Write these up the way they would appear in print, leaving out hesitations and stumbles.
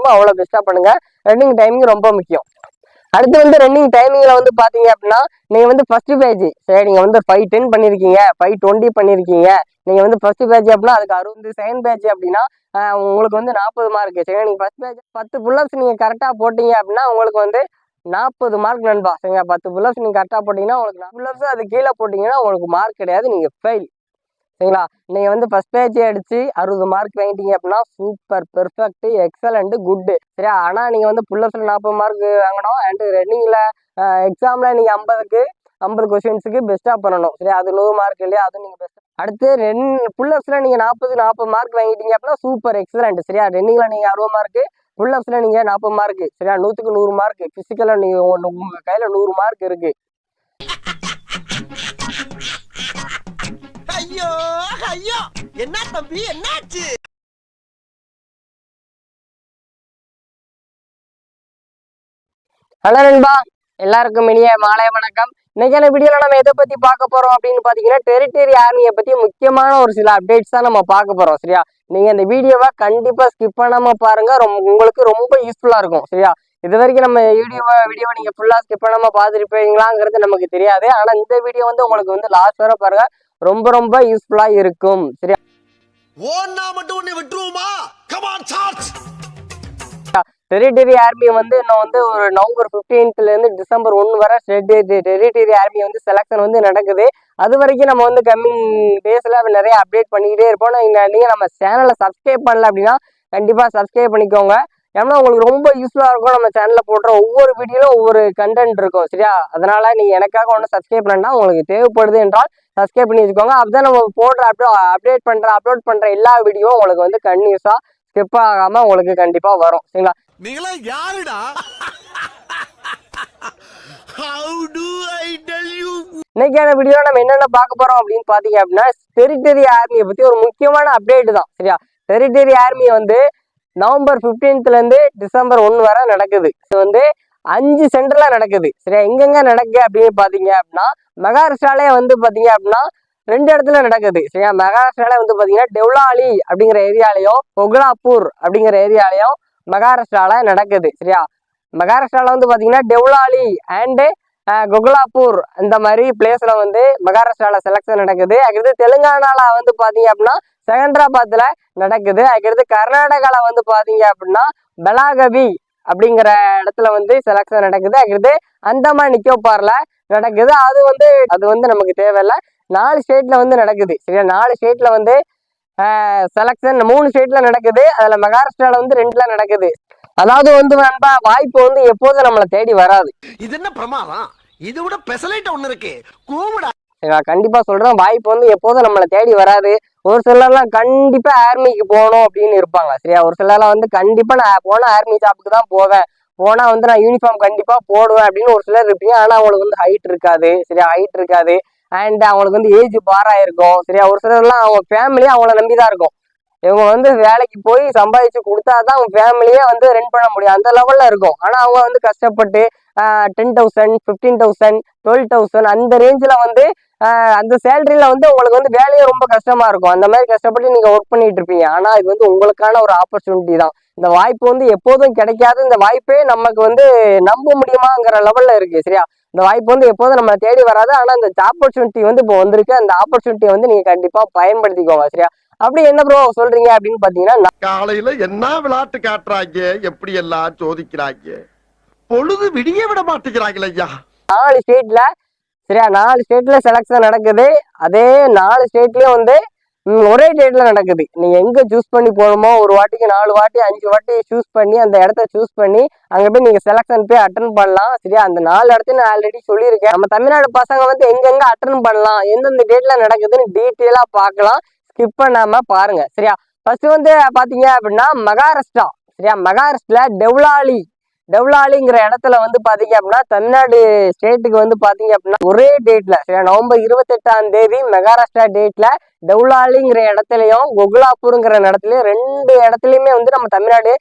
முடியுமோ அவ்வளோ பெஸ்ட்டாக பண்ணுங்க. ரன்னிங் டைமிங் ரொம்ப முக்கியம். அடுத்து வந்து ரன்னிங் டைமிங்ல வந்து பாத்தீங்க அப்படின்னா நீங்க வந்து ஃபர்ஸ்ட் பேஜ் சரி நீங்க வந்து 5:10 பண்ணிருக்கீங்க, 5:20 பண்ணிருக்கீங்க. நீங்க வந்து ஃபர்ஸ்ட் பேஜ் அப்படின்னா அதுக்கு 60, செகண்ட் பேஜ் அப்படின்னா உங்களுக்கு வந்து 40 மார்க். சரி நீங்க ஃபர்ஸ்ட் பேஜ் 10 புல்லப்ஸ் நீங்க கரெக்டா போட்டீங்க அப்படின்னா உங்களுக்கு வந்து 40 மார்க் நண்பா. சரிங்க 10 புல்லப்ஸ் நீங்க கரெக்டா போட்டீங்கன்னா உங்களுக்கு புல்லப்ஸ் அது கீழே போட்டீங்கன்னா உங்களுக்கு மார்க் கிடையாது, நீங்க ஃபெயில். சரிங்களா? நீங்க வந்து ஃபர்ஸ்ட் பேஜ் அடிச்சு 60 மார்க் வாங்கிட்டீங்க அப்படின்னா சூப்பர், பெர்ஃபெக்ட், எக்ஸலண்ட், குட். சரியா? ஆனா நீங்க வந்து புல்லப்ஸ்ல 40 மார்க் வாங்கணும் அண்ட் ரன்னிங்ல எக்ஸாம்ல நீங்க 50 கொஸ்டின்ஸுக்கு பெஸ்டா பண்ணணும். சரியா? அது 100 மார்க் இல்லையா, அது நீங்க பெஸ்ட். அடுத்து புல்லப்ஸ்ல நீங்க 40 மார்க் வாங்கிட்டீங்க அப்படின்னா சூப்பர், எக்ஸலண்ட். சரியா? ரன்னிங்ல நீங்க 60 மார்க், புல்லப்ஸ்ல நீங்க 40 மார்க். சரியா? 100க்கு 100 மார்க். பிசிக்கலா நீங்க உங்க கையில 100 மார்க் இருக்கு. ஐயோ ஐயோ, என்ன தம்பி என்னாச்சு? ஹலோ நண்பா, எல்லாருக்கும் இனிய மாலை வணக்கம். இன்னைக்கான வீடியோல நம்ம எதை பத்தி பார்க்க போறோம் அப்படின்னு பாத்தீங்கன்னா டெரிட்டரி ஆர்மியை பத்தி முக்கியமான ஒரு சில அப்டேட்ஸ் தான் நம்ம பார்க்க போறோம். சரியா? நீங்க இந்த வீடியோவை கண்டிப்பா ஸ்கிப் பண்ணாம பாருங்க, உங்களுக்கு ரொம்ப யூஸ்ஃபுல்லா இருக்கும். சரியா? இது வரைக்கும் நம்ம வீடியோவை நீங்க ஃபுல்லா ஸ்கிப் பண்ணாம பார்த்துருப்பீங்களாங்கிறது நமக்கு தெரியாது. ஆனா இந்த வீடியோ வந்து உங்களுக்கு வந்து லாஸ்ட் வரை பாருங்க, ரொம்ப ரொம்ப யூஸ்ஃபுல்லா இருக்கும். சரியா? ஓன்னா மட்டும் உன்னை விட்டுருவோமா? Come on charge. Territory army வந்து இன்னும் வந்து ஒரு நவம்பர் 15th இருந்து டிசம்பர் 1 வரை டெரிட்டரி ஆர்மி வந்து செலக்ஷன் வந்து நடக்குது. அது வரைக்கும் நம்ம வந்து கம்மிங் டேஸ்ல நிறைய அப்டேட் பண்ணிக்கிட்டே இருப்போம். நீங்க நம்ம சேனலை சப்ஸ்கிரைப் பண்ணல அப்படின்னா கண்டிப்பா சப்ஸ்கிரைப் பண்ணிக்கோங்க. ஏன்னா உங்களுக்கு ரொம்ப யூஸ்ஃபுல்லா இருக்கும். நம்ம சேனல்ல போடுற ஒவ்வொரு வீடியோலும் ஒவ்வொரு கண்டென்ட் இருக்கும். சரியா? அதனால நீங்க எனக்காக ஒன்றும் சப்ஸ்கிரைப் பண்ணா உங்களுக்கு தேவைப்படுது என்றால் சப்ஸ்கிரைப் பண்ணி வச்சுக்கோங்க. அப்பதான் நம்ம போடுற அப்லோட் பண்ற எல்லா வீடியோவும் உங்களுக்கு வந்து கன்டினியூஸா ஸ்கிப் ஆகாம உங்களுக்கு கண்டிப்பா வரும். சரிங்களா? நீங்களா யாருடா? How do I tell you? இன்னைக்கான வீடியோ நம்ம என்னென்ன பார்க்க போறோம் அப்படின்னு பாத்தீங்க அப்படின்னா டெரிட்டரி ஆர்மியை பத்தி ஒரு முக்கியமான அப்டேட் தான். சரியா? டெரிட்டரி ஆர்மி வந்து நவம்பர் 15th இருந்து டிசம்பர் 1 வரை நடக்குது. இது வந்து 5 சென்டர்ல நடக்குது. சரியா? எங்கெங்க நடக்குது அப்படின்னு பாத்தீங்க அப்படின்னா மகாராஷ்டிராலே வந்து பாத்தீங்க அப்படின்னா 2 இடத்துல நடக்குது. சரியா? மகாராஷ்டிரால வந்து பாத்தீங்கன்னா டெவ்லாலி அப்படிங்கிற ஏரியாலையும் கொகுலாப்பூர் அப்படிங்கிற ஏரியாலையும் மகாராஷ்டிரால நடக்குது. சரியா? மகாராஷ்டிரால வந்து பாத்தீங்கன்னா டெவ்லாலி அண்ட் கொகுலாப்பூர் இந்த மாதிரி பிளேஸ்ல வந்து மகாராஷ்டிரால செலக்ஷன் நடக்குது. அதுக்கடுத்து தெலுங்கானால வந்து பாத்தீங்க அப்படின்னா செகந்திராபாத்ல நடக்குது. அதுக்கடுத்து கர்நாடகால வந்து பாத்தீங்க அப்படின்னா பெலாகவி அப்படிங்கிற இடத்துல வந்து செலக்ஷன் நடக்குது. அதுக்கடுத்து அந்தமான் நிக்கோபார்ல நடக்குது. அது வந்து நமக்கு தேவையில்லை. 4 ஸ்டேட்ல வந்து நடக்குது. சரியா? 4 ஸ்டேட்ல வந்து செலக்ஷன் 3 ஸ்டேட்ல நடக்குது. அதுல மகாராஷ்டிரால வந்து 2ல நடக்குது. அதாவது வந்து நண்பா வாய்ப்பு வந்து எப்போதும் நம்மளை தேடி வராது. இது என்ன பிரமாதம்? இது விட பெசலைட் ஒண்ணு இருக்கு, கூவுடா. கண்டிப்பா சொல்றேன், வாய்ப்பு வந்து எப்போதும் நம்மளை தேடி வராது. ஒரு சிலர்லாம் கண்டிப்பா ஆர்மிக்கு போகணும் அப்படின்னு இருப்பாங்க. சரியா? ஒரு சிலர்லாம் வந்து கண்டிப்பா நான் போனா ஆர்மி ஜாப்புக்கு தான் போவேன், போனா வந்து நான் யூனிஃபார்ம் கண்டிப்பா போடுவேன் அப்படின்னு ஒரு சிலர் இருப்பீங்க. ஆனா அவங்களுக்கு வந்து ஹைட் இருக்காது. சரியா? ஹைட் இருக்காது அண்ட் அவங்களுக்கு வந்து ஏஜ் பாரா இருக்கும். சரியா? ஒரு சிலர்லாம் அவங்க ஃபேமிலியே அவங்கள நம்பிதான் இருக்கும். இவங்க வந்து வேலைக்கு போய் சம்பாதிச்சு கொடுத்தாதான் அவங்க ஃபேமிலியே வந்து ரன் பண்ண முடியும், அந்த லெவல்ல இருக்கும். ஆனா அவங்க வந்து கஷ்டப்பட்டு 10,000, 15,000, 12,000 அந்த ரேஞ்சில் வந்து அந்த சேலரியில வந்து உங்களுக்கு வந்து வேலையே ரொம்ப கஷ்டமா இருக்கும். அந்த மாதிரி கஷ்டப்பட்டு நீங்க ஒர்க் பண்ணிட்டு இருப்பீங்க. ஆனா இது வந்து உங்களுக்கான ஒரு ஆப்பர்ச்சுனிட்டி தான். இந்த வாய்ப்பு வந்து எப்போதும் கிடைக்காது. இந்த வாய்ப்பே நமக்கு வந்து நம்ப முடியுமாங்கிற லெவல்ல இருக்கு. சரியா? இந்த வாய்ப்பு வந்து எப்போதும் நம்ம தேடி வராது. ஆனா இந்த ஆப்பர்ச்சுனிட்டி வந்து இப்போ வந்திருக்கு. அந்த ஆப்பர்ச்சுனிட்டியை வந்து நீங்க கண்டிப்பா பயன்படுத்திக்கோங்க. சரியா? அப்படி என்ன ப்ரோ சொல்றீங்க அப்படின்னு பாத்தீங்கன்னா காலையில என்ன விளையாட்டு காட்டுறாங்க, எப்படி எல்லாம் சோதிக்கிறாங்க, பொழுது விடிய விட மாட்டேங்கிறாங்களே ஐயா. 4 ஸ்டேட்ல சரியா 4 ஸ்டேட்ல செலக்ஷன் நடக்குது. அதே 4 ஸ்டேட்லயும் வந்து ஒரே டேட்ல நடக்குது. நீங்க எங்க சூஸ் பண்ணி போகணுமோ ஒரு வாட்டிக்கு 4 வாட்டி 5 வாட்டி சூஸ் பண்ணி அந்த இடத்த சூஸ் பண்ணி அங்க போய் நீங்க செலக்ஷன் போய் அட்டன் பண்ணலாம். சரியா? அந்த 4 இடத்தையும் நான் ஆல்ரெடி சொல்லியிருக்கேன். நம்ம தமிழ்நாடு பசங்க வந்து எங்கெங்க அட்டன் பண்ணலாம், எந்தெந்த டேட்ல நடக்குதுன்னு டீட்டெயிலா பார்க்கலாம். ஸ்கிப் பண்ணாம பாருங்க. சரியா? ஃபர்ஸ்ட் வந்து பாத்தீங்க அப்படின்னா மகாராஷ்டிரா. சரியா? மகாராஷ்டிரா டெவ்லாலிங்கிற இடத்துல வந்து பாத்தீங்க அப்படின்னா தமிழ்நாடு ஸ்டேட்டுக்கு வந்து பாத்தீங்க அப்படின்னா ஒரே டேட்ல சரியா நவம்பர் 28ஆம் தேதி மகாராஷ்டிரா டேட்ல டெவ்லாலிங்கிற இடத்துலயும் கொகுலாப்பூருங்கிற இடத்துலயும் 2 இடத்துலயுமே வந்து நம்ம தமிழ்நாடு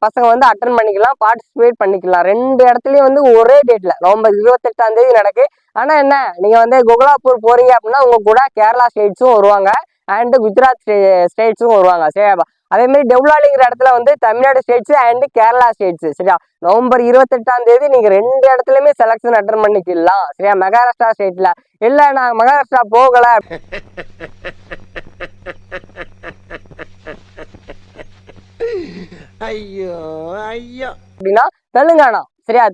பசங்க வந்து அட்டன் பண்ணிக்கலாம், பார்ட்டிசிபேட் பண்ணிக்கலாம். 2 இடத்துலயும் வந்து ஒரே டேட்ல நவம்பர் 28ஆம் தேதி நடக்கு. ஆனா என்ன, நீங்க வந்து கொகுலாப்பூர் போறீங்க அப்படின்னா உங்க கூட கேரளா ஸ்டேட்ஸும் வருவாங்க அண்ட் குஜராத் ஸ்டேட்ஸும் வருவாங்க. சரி, அதே மாதிரி டெவ்லாலிங்கிற இடத்துல வந்து Tamil Nadu states and Kerala states. சரியா, நவம்பர் 28 நீங்க 2 இடத்துலயுமே செலக்ஷன் அட்டன் பண்ணிக்கலாம். சரியா, மகாராஷ்டிரா ஸ்டேட்ல இல்ல நான் மகாராஷ்டிரா போகல ஐயோ ஐயோ அப்படின்னா தெலுங்கானா. சரியா,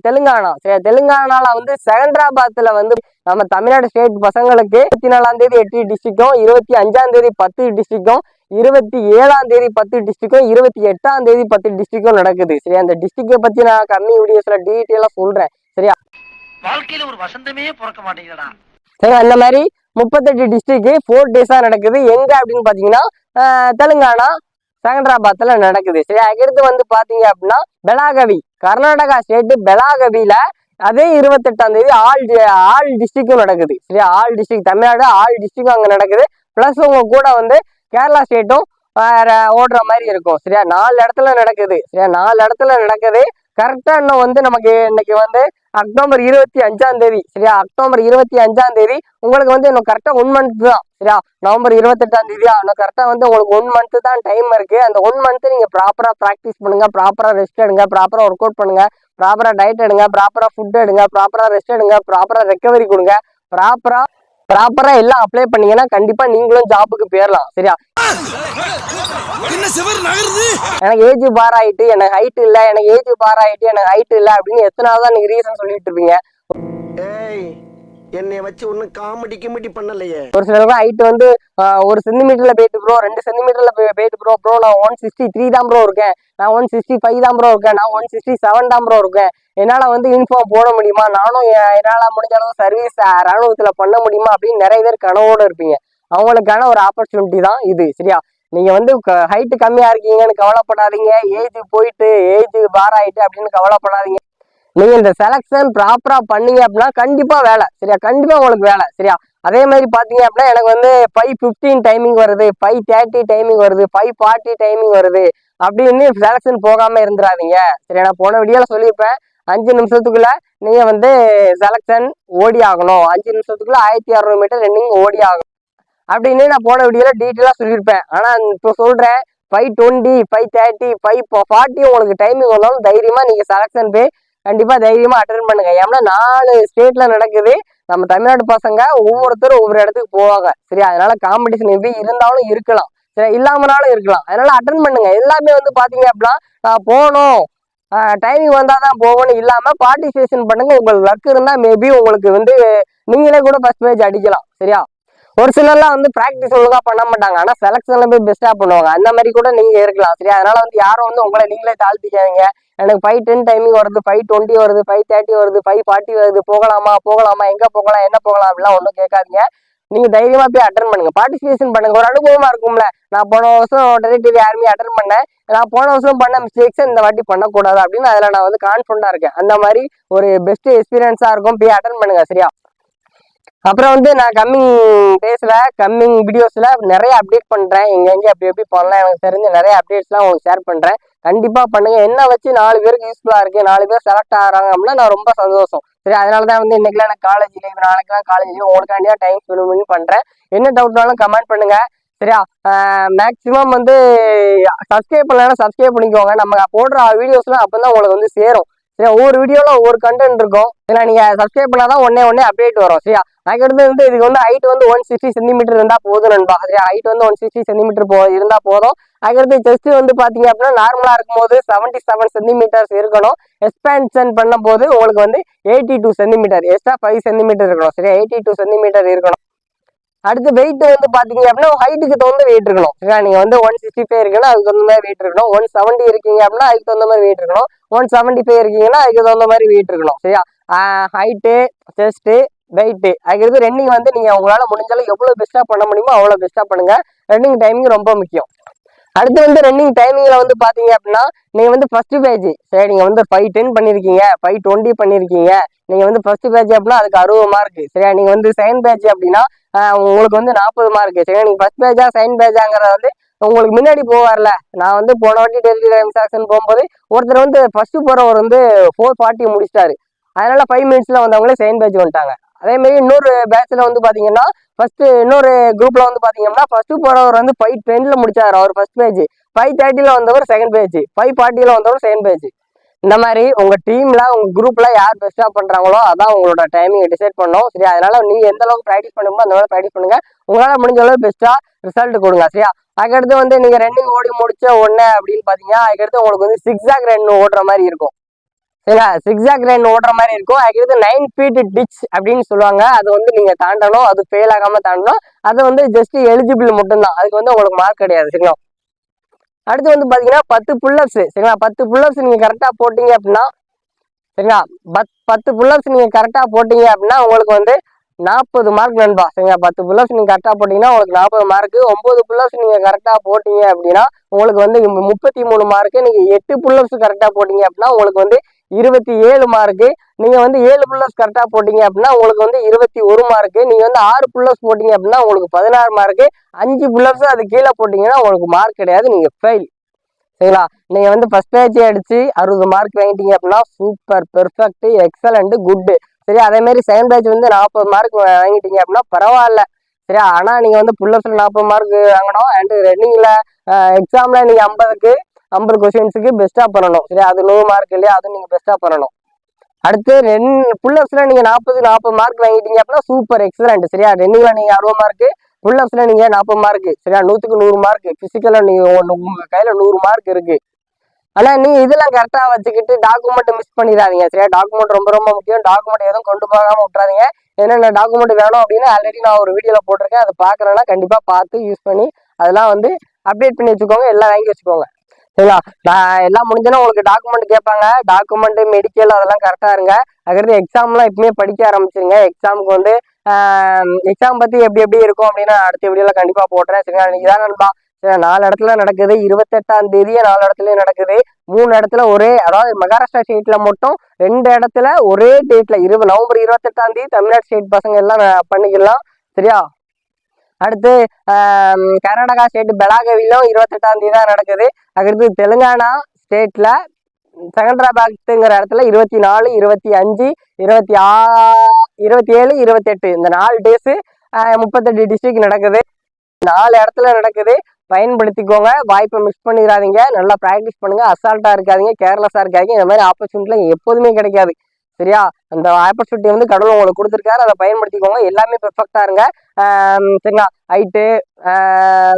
தெலுங்கானால வந்து செகந்திராபாத்ல வந்து நம்ம தமிழ்நாடு ஸ்டேட் பசங்களுக்கு 24 8 டிஸ்ட்ரிக்டும், 25 10 டிஸ்ட்ரிக்டும், 27 10 டிஸ்ட்ரிக்டும், 28 10 டிஸ்ட்ரிக்டும் நடக்குது. சரியா, அந்த டிஸ்ட்ரிக்டை பத்தி நான் கம்மி வீடியோஸ்ல டீட்டெயிலா சொல்றேன். சரியா, வாழ்க்கையில ஒரு வசந்தமே பிறக்க மாட்டேங்குதுடா. சரி, அந்த மாதிரி 38 டிஸ்ட்ரிக்ட் 4 டேஸா நடக்குது. எங்க அப்படின்னு பாத்தீங்கன்னா தெலுங்கானா செகந்திராபாத்ல நடக்குது. சரி, அதுக்கடுத்து வந்து பாத்தீங்க அப்படின்னா பெலாகவி, கர்நாடகா ஸ்டேட் பெலாகவில அதே 28 ஆல் டிஸ்ட்ரிக்டும் நடக்குது. சரியா, ஆல் டிஸ்ட்ரிக்ட் தமிழ்நாடு ஆல் டிஸ்ட்ரிக்டும் அங்க நடக்குது. பிளஸ் உங்க கூட வந்து கேரளா ஸ்டேட்டும் ஓடுற மாதிரி இருக்கும். சரியா, 4 இடத்துல நடக்குது. சரியா, 4 இடத்துல நடக்குது. கரெக்டா இன்னும் வந்து நமக்கு இன்னைக்கு வந்து அக்டோபர் 25. சரியா, அக்டோபர் 25 உங்களுக்கு வந்து இன்னும் கரெக்டா 1 மந்த் தான். சரியா, நவம்பர் 28 இன்னும் கரெக்டா வந்து உங்களுக்கு 1 மந்த் தான் டைம் இருக்கு. அந்த 1 மந்த் நீங்க ப்ராப்பரா ப்ராக்டிஸ் பண்ணுங்க, ப்ராப்பரா ரெஸ்ட் எடுங்க, ப்ராப்பரா ஒர்க் அவுட் பண்ணுங்க, ப்ராப்பரா டயட் எடுங்க, ப்ராப்பரா ஃபுட் எடுங்க, ப்ராப்பரா ரெஸ்ட் எடுங்க, ப்ராப்பரா ரெக்கவரி கொடுங்க, ப்ராப்பரா எல்லாம் அப்ளை பண்ணீங்கன்னா கண்டிப்பா நீங்களும் ஜாபுக்கு போயிடலாம். சரியா, எனக்கு ஏஜ் பார் ஆயிட்டு, எனக்கு ஹைட் இல்ல, எனக்கு ஏஜ் பார் ஆயிட்டு, எனக்கு ஹைட் இல்ல அப்படின்னு எத்தனை நாள் தான் நீங்க ரீசன் சொல்லிட்டு இருப்பீங்க. என்னைய வச்சு ஒன்னும் காமெடி பண்ணலையே. ஒரு சிலருக்கு ஹைட் வந்து 1 சென்டிமீட்டர்ல போயிட்டு ப்ரோ, 2 சென்டிமீட்டர்ல போயிட்டு ப்ரோ நான் 163 தான் ப்ரோ இருக்கேன், நான் 165 தான் ப்ரோ இருக்கேன், நான் 167 தான் ப்ரோ இருக்கேன், என்னால வந்து யூனிஃபார்ம் போட முடியுமா, நானும் என்னால முடிஞ்ச அளவு சர்வீஸ் ராணுவத்துல பண்ண முடியுமா அப்படின்னு நிறைய பேர் கனவோட இருப்பீங்க. அவங்களுக்கான ஒரு ஆப்பர்ச்சுனிட்டி தான் இது. சரியா, நீங்க வந்து ஹைட் கம்மியா இருக்கீங்கன்னு கவலைப்படாதீங்க, ஏஜ் பார் ஆயிட்டு அப்படின்னு கவலைப்படாதீங்க. நீங்க இந்த செலக்ஷன் ப்ராப்பரா பண்ணீங்க அப்படின்னா கண்டிப்பா வேலை. சரியா, கண்டிப்பா உங்களுக்கு வேலை. சரியா, அதே மாதிரி பாத்தீங்க அப்படின்னா எனக்கு வந்து 5:15 டைமிங் வருது, 5:30 டைமிங் வருது, 5:40 டைமிங் வருது அப்படின்னு செலக்ஷன் போகாம இருந்துடாதீங்க. சரியா, நான் போன வீடியோல சொல்லியிருப்பேன் 5 நிமிஷத்துக்குள்ள நீங்க வந்து செலக்ஷன் ஓடி ஆகணும், 5 நிமிஷத்துக்குள்ள 1600 மீட்டர் ரன்னிங் ஓடி ஆகணும் அப்படின்னு நான் போன வீடியோல டீட்டெயிலா சொல்லியிருப்பேன். ஆனா இப்போ சொல்றேன் 5:20 5:30 5:40 உங்களுக்கு டைமிங் வந்தாலும் தைரியமா நீங்க செலக்ஷன் போய் கண்டிப்பா தைரியமா அட்டென்ட் பண்ணுங்க. ஏன்னா 4 ஸ்டேட்ல நடக்குது. நம்ம தமிழ்நாடு பசங்க ஒவ்வொருத்தரும் ஒவ்வொரு இடத்துக்கு போவாங்க. சரியா, அதனால காம்படிஷன் எப்படி இருந்தாலும் இருக்கலாம், சரி இல்லாமனாலும் இருக்கலாம். அதனால அட்டென்ட் பண்ணுங்க. எல்லாமே வந்து பாத்தீங்க அப்படின்னா நான் போகணும் டைமிங் வந்தாதான் போகணும் இல்லாம பார்ட்டிசிபேஷன் பண்ணுங்க. உங்களுக்கு லக் இருந்தா மேபி உங்களுக்கு வந்து நீங்களே கூட ஃபர்ஸ்ட் பேஜ் அடிக்கலாம். சரியா, ஒரு சிலர்லாம் வந்து பிராக்டிஸ் ஒழுங்கா பண்ண மாட்டாங்க, ஆனா செலக்ஷன்ல போய் பெஸ்டா பண்ணுவாங்க. அந்த மாதிரி கூட நீங்க இருக்கலாம். சரியா, அதனால வந்து யாரும் வந்து உங்களை நீங்களே தாழ்த்திக்காதீங்க. எனக்கு 5:10 டைமிங் வருது, 5:20 வருது, 5:30 வருது, 5:40 வருது, போகலாமா, எங்க போகலாம், என்ன போகலாம் அப்படிலாம் ஒன்றும் கேட்காதீங்க. நீங்க தைரியமா போய் அட்டன் பண்ணுங்க, பார்ட்டிசிபேஷன் பண்ணுங்க. ஒரு அனுபவமா இருக்கும்ல, நான் போன வருஷம் டெரிட்டரி ஆர்மி அட்டன் பண்ணேன், நான் போன வருஷம் பண்ண மிஸ்டேக்ஸ் இந்த வாட்டி பண்ணக்கூடாது அப்படின்னு அதுல நான் வந்து கான்ஃபிடண்டா இருக்கேன். அந்த மாதிரி ஒரு பெஸ்ட் எக்ஸ்பீரியன்ஸா இருக்கும், போய் அட்டன் பண்ணுங்க. சரியா, அப்புறம் வந்து நான் கம்மிங் வீடியோஸ்ல நிறைய அப்டேட் பண்றேன். எங்க எப்படி பண்ணலாம் எனக்கு தெரிஞ்ச நிறைய அப்டேட்ஸ்லாம் உங்களுக்கு ஷேர் பண்றேன். கண்டிப்பா பண்ணுங்க. என்ன வச்சு 4 பேருக்கு யூஸ்ஃபுல்லா இருக்கு, 4 பேர் செலக்ட் ஆகிறாங்க அப்படின்னா நான் ரொம்ப சந்தோஷம். சரி, அதனாலதான் வந்து இன்னைக்குலாம் எனக்கு காலேஜ் லீவ், நாளைக்கெல்லாம் காலேஜ் லீவ், உங்களுக்காண்டியா டைம் ஸ்பெண்ட் பண்ணி பண்றேன். என்ன டவுட்னாலும் கமெண்ட் பண்ணுங்க. சரியா, மேக்சிமம் வந்து சப்ஸ்கிரைப் பண்ணலாம், சப்ஸ்கிரைப் பண்ணிக்கோங்க. நம்ம போடுற வீடியோஸ்லாம் அப்பதான் உங்களுக்கு வந்து சேரும். சரியா, ஒவ்வொரு வீடியோல ஒவ்வொரு கண்டென்ட் இருக்கும். ஏன்னா நீங்க சப்ஸ்கிரைப் பண்ணாதான் உடனே அப்டேட் வரும். சரியா, அதுக்கடுத்து வந்து இதுக்கு வந்து ஹைட் வந்து 160 சென்டிமீட்டர் இருந்தா போதும் நண்பா. சரியா, ஹைட் வந்து 160 சென்டிமீட்டர் இருந்தா போதும். அதுக்கடுத்து செஸ்ட் வந்து பாத்தீங்க அப்படின்னா நார்மலா இருக்கும்போது 77 சென்டிமீட்டர்ஸ் இருக்கணும். எக்ஸ்பேன்ஷன் பண்ணும் போது உங்களுக்கு வந்து 82 சென்டிமீட்டர், எக்ஸ்ட்ரா 5 சென்டிமீட்டர் இருக்கணும். சரியா, 82 சென்டிமீட்டர் இருக்கணும். அடுத்து வெயிட் வந்து பாத்தீங்க அப்படின்னா ஹைட்டுக்கு தகுந்த வெயிட் இருக்கணும். சரியா, நீங்க வந்து 165 இருக்குன்னா அதுக்கு தகுந்த மாதிரி வெயிட் இருக்கணும். 170 இருக்கீங்க அப்படின்னா அதுக்கு தகுந்த மாதிரி வெயிட் இருக்கணும். 175 இருக்கீங்கன்னா அதுக்கு தகுந்த மாதிரி வெயிட் இருக்கணும். சரியா, ஹைட்டு, செஸ்ட், வெயிட். அதுக்கு ரன்னிங் வந்து நீங்க உங்களால முடிஞ்சாலும் எவ்வளவு பெஸ்டா பண்ண முடியுமோ அவ்வளவு பெஸ்டா பண்ணுங்க. ரன்னிங் டைமிங் ரொம்ப முக்கியம். அடுத்து வந்து ரன்னிங் டைமிங்ல வந்து பாத்தீங்க அப்படின்னா நீங்க வந்து ஃபர்ஸ்ட் பேஜ், சரி நீங்க வந்து 5:10 பண்ணிருக்கீங்க, 5:20 பண்ணிருக்கீங்க, நீங்க வந்து ஃபர்ஸ்ட் பேஜ் அப்படின்னா அதுக்கு 60 மார்க். சரியா, நீங்க வந்து செகண்ட் பேஜ் அப்படின்னா உங்களுக்கு வந்து 40 மார்க். சரியா, நீங்க ஃபர்ஸ்ட் பேஜா செகண்ட் பேஜாங்கிறத வந்து உங்களுக்கு முன்னாடி போவார்ல. நான் வந்து போன வாட்டி டெரிட்டரி இன்ஸ்ட்ரக்ஷன் போகும்போது ஒருத்தர் வந்து ஃபர்ஸ்ட் போறவர் வந்து 4:40 முடிச்சிட்டாரு. அதனால 5 மினிட்ஸ்ல வந்தவங்களே செகண்ட் பேஜ் வந்துட்டாங்க. அதே மாதிரி இன்னொரு பேட்ச்ல வந்து பாத்தீங்கன்னா இன்னொரு குரூப்ல வந்து பாத்தீங்கன்னா ஃபர்ஸ்ட் போறவர் வந்து 5:10 முடிச்சாரு அவர் ஃபர்ஸ்ட் பேஜ். 5:30 வந்தவர் செகண்ட் பேஜ், 5:40 வந்தவர் செகண்ட் பேஜ். இந்த மாதிரி உங்க டீம்ல உங்க குரூப்ல யார் பெஸ்டா பண்றாங்களோ அதான் உங்களோட டைமிங் டிசைட் பண்ணோம். சரியா, அதனால நீங்க எந்த அளவுக்கு ப்ராக்டிஸ் பண்ணுமோ அந்த அளவுக்கு ப்ராக்டிஸ் பண்ணுங்க. உங்களால முடிஞ்ச அளவு பெஸ்டா ரிசல்ட் கொடுங்க. சரியா, அதுக்கடுத்து வந்து நீங்க ரன்னிங் ஓடி முடிச்ச உடனே அப்படின்னு பாத்தீங்கன்னா அதுக்கடுத்து உங்களுக்கு வந்து சிக்ஸாக் ரன் ஓடுற மாதிரி இருக்கும். சரிங்களா, சிக்ஸாக் ரன் ஓடுற மாதிரி இருக்கும். அதுக்கடுத்து 9 feet டிச் அப்படின்னு சொல்லுவாங்க. அது வந்து நீங்க தாண்டணும், அது ஃபெயில் ஆகாம தாண்டணும். அது வந்து ஜஸ்ட் எலிஜிபிள் மட்டும்தான், அதுக்கு வந்து உங்களுக்கு மார்க் கிடையாது. சரிங்களா, அடுத்து வந்து பாத்தீங்கன்னா 10 புல்லப்ஸ். சரிங்களா, 10 புல்லப்ஸ் நீங்க கரெக்டா போட்டீங்க அப்படின்னா, சரிங்களா, 10 புல்லப்ஸ் நீங்க கரெக்டா போட்டீங்க அப்படின்னா உங்களுக்கு வந்து 40 மார்க் நண்பா. சரிங்களா, 10 புல்லப்ஸ் நீங்க கரெக்டா போட்டீங்கன்னா உங்களுக்கு 40 மார்க். 9 புல்லப்ஸ் நீங்க கரெக்டா போட்டீங்க அப்படின்னா உங்களுக்கு வந்து 33 மார்க். நீங்க 8 புல்லப்ஸ் கரெக்டா போட்டீங்க அப்படின்னா உங்களுக்கு வந்து 27 மார்க். நீங்க வந்து 7 புல்லப்ஸ் கரெக்டா போட்டீங்க அப்படின்னா உங்களுக்கு வந்து 21 மார்க். நீங்க வந்து 6 புல்லப்ஸ் போட்டீங்க அப்படின்னா உங்களுக்கு 16 மார்க். 5 புல்லப்ஸ் அது கீழே போட்டீங்கன்னா உங்களுக்கு மார்க் கிடையாது, நீங்க ஃபெயில். சரிங்களா, நீங்க வந்து ஃபர்ஸ்ட் பேட்ச் அடிச்சு 60 மார்க் வாங்கிட்டீங்க அப்படின்னா சூப்பர், பெர்ஃபெக்ட், எக்ஸலண்ட், குட். சரி, அதே மாதிரி செகண்ட் பேட்ச் வந்து 40 மார்க் வாங்கிட்டீங்க அப்படின்னா பரவாயில்ல. சரியா, ஆனா நீங்க வந்து புல்லப்ஸ்ல 40 மார்க் வாங்கணும். அண்ட் ரன்னிங்ல எக்ஸாம்ல நீங்க 50 கொஸ்டின்ஸுக்கு பெஸ்டா பண்ணணும். சரியா, அது 100 மார்க் இல்லையா, அது நீங்க பெஸ்டா பண்ணணும். அடுத்து புல்லப்ஸ்ல நீங்க 40 மார்க் வாங்கிட்டீங்க அப்படின்னா சூப்பர், எக்ஸலண்ட். சரியா, ரன்னிங்ல நீங்க 60 மார்க், புல்லப்ஸ்ல நீங்க 40 மார்க். சரியா, 100க்கு 100 மார்க். பிசிக்கல்ல நீங்க உங்க கையில 100 மார்க் இருக்கு. ஆனா நீங்க இதெல்லாம் கரெக்டா வச்சுக்கிட்டு டாக்குமெண்ட் மிஸ் பண்ணிடாதீங்க. சரியா, டாக்குமெண்ட் ரொம்ப ரொம்ப முக்கியம். டாக்குமெண்ட் எதுவும் கொண்டு போகாம விட்டுறாதீங்க. என்னென்ன டாக்குமெண்ட் வேணும் அப்படின்னு ஆல்ரெடி நான் ஒரு வீடியோல போட்டிருக்கேன், அதை பாக்குறேன்னா கண்டிப்பா பார்த்து யூஸ் பண்ணி அதெல்லாம் வந்து அப்டேட் பண்ணி வச்சுக்கோங்க, எல்லாம் வாங்கி வச்சுக்கோங்க. சரிங்களா, நான் எல்லாம் முடிஞ்சோன்னா உங்களுக்கு டாக்குமெண்ட் கேட்பாங்க. டாக்குமெண்ட், மெடிக்கல் அதெல்லாம் கரெக்டா இருங்க. அதுக்கடுத்து எக்ஸாம்லாம் இப்பவுமே படிக்க ஆரம்பிச்சிருங்க. எக்ஸாமுக்கு வந்து எக்ஸாம் பத்தி எப்படி எப்படி இருக்கும் அப்படின்னு அடுத்த வீடியோல கண்டிப்பா போடுறேன். சரிங்களா, இன்னைக்கு தான் நண்பா. சரி, 4 இடத்துல நடக்குது. 28ஆம் தேதியே 4 இடத்துலயும் நடக்குது. 3 இடத்துல ஒரே, அதாவது மகாராஷ்டிரா ஸ்டேட்ல மட்டும் 2 இடத்துல ஒரே டேட்ல நவம்பர் 28ஆம் தேதி தமிழ்நாடு ஸ்டேட் பசங்க எல்லாம் பண்ணிக்கலாம். சரியா, அடுத்து கர்நாடகா ஸ்டேட் பெலாகவிலும் 28ஆம் தேதி தான் நடக்குது. அதுக்கடுத்து தெலுங்கானா ஸ்டேட்ல செகந்திராபாத்ங்கிற இடத்துல 24, 25, 26, 27, 28 இந்த 4 டேஸ் 38 டிஸ்ட்ரிக்ட் நடக்குது. 4 இடத்துல நடக்குது. பயன்படுத்திக்கோங்க, வாய்ப்பை மிஸ் பண்ணிடாதீங்க. நல்லா ப்ராக்டிஸ் பண்ணுங்க, அசால்ட்டா இருக்காதீங்க, கேர்லெஸ்ஸா இருக்காதீங்க. இந்த மாதிரி ஆப்பர்ச்சுனிட்டிலாம் எப்போதுமே கிடைக்காது. சரியா, அந்த ஆப்பர்ச்சுனிட்டி வந்து கடவுள் உங்களுக்கு கொடுத்துருக்காரு, அதை பயன்படுத்திக்கோங்க. எல்லாமே பெர்ஃபெக்டா இருங்க. சரிங்களா, ஹைட்டு,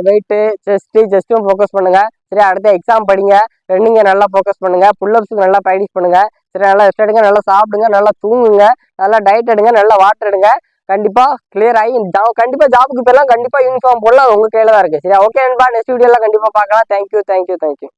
வெயிட்டு, செஸ்ட்டும் ஃபோக்கஸ் பண்ணுங்க. சரியா, அடுத்த எக்ஸாம் படிங்க. ரன்னிங்கை நல்லா ஃபோக்கஸ் பண்ணுங்க. புல்லப்ஸுக்கு நல்லா ப்ராக்டிஸ் பண்ணுங்க. சரி, நல்லா ரெஸ்ட் எடுங்க, நல்லா சாப்பிடுங்க, நல்லா தூங்குங்க, நல்லா டயட் எடுங்க, நல்லா வாட்டர் எடுங்க. கண்டிப்பா கிளியர் ஆகி கண்டிப்பா ஜாபுக்கு போயிடலாம். கண்டிப்பா யூனிஃபார்ம் போடலாம், உங்க கையில தான் இருக்கு. சரியா, ஓகே நண்பா, நெக்ஸ்ட் வீடியோல கண்டிப்பா பார்க்கலாம். தேங்க்யூ.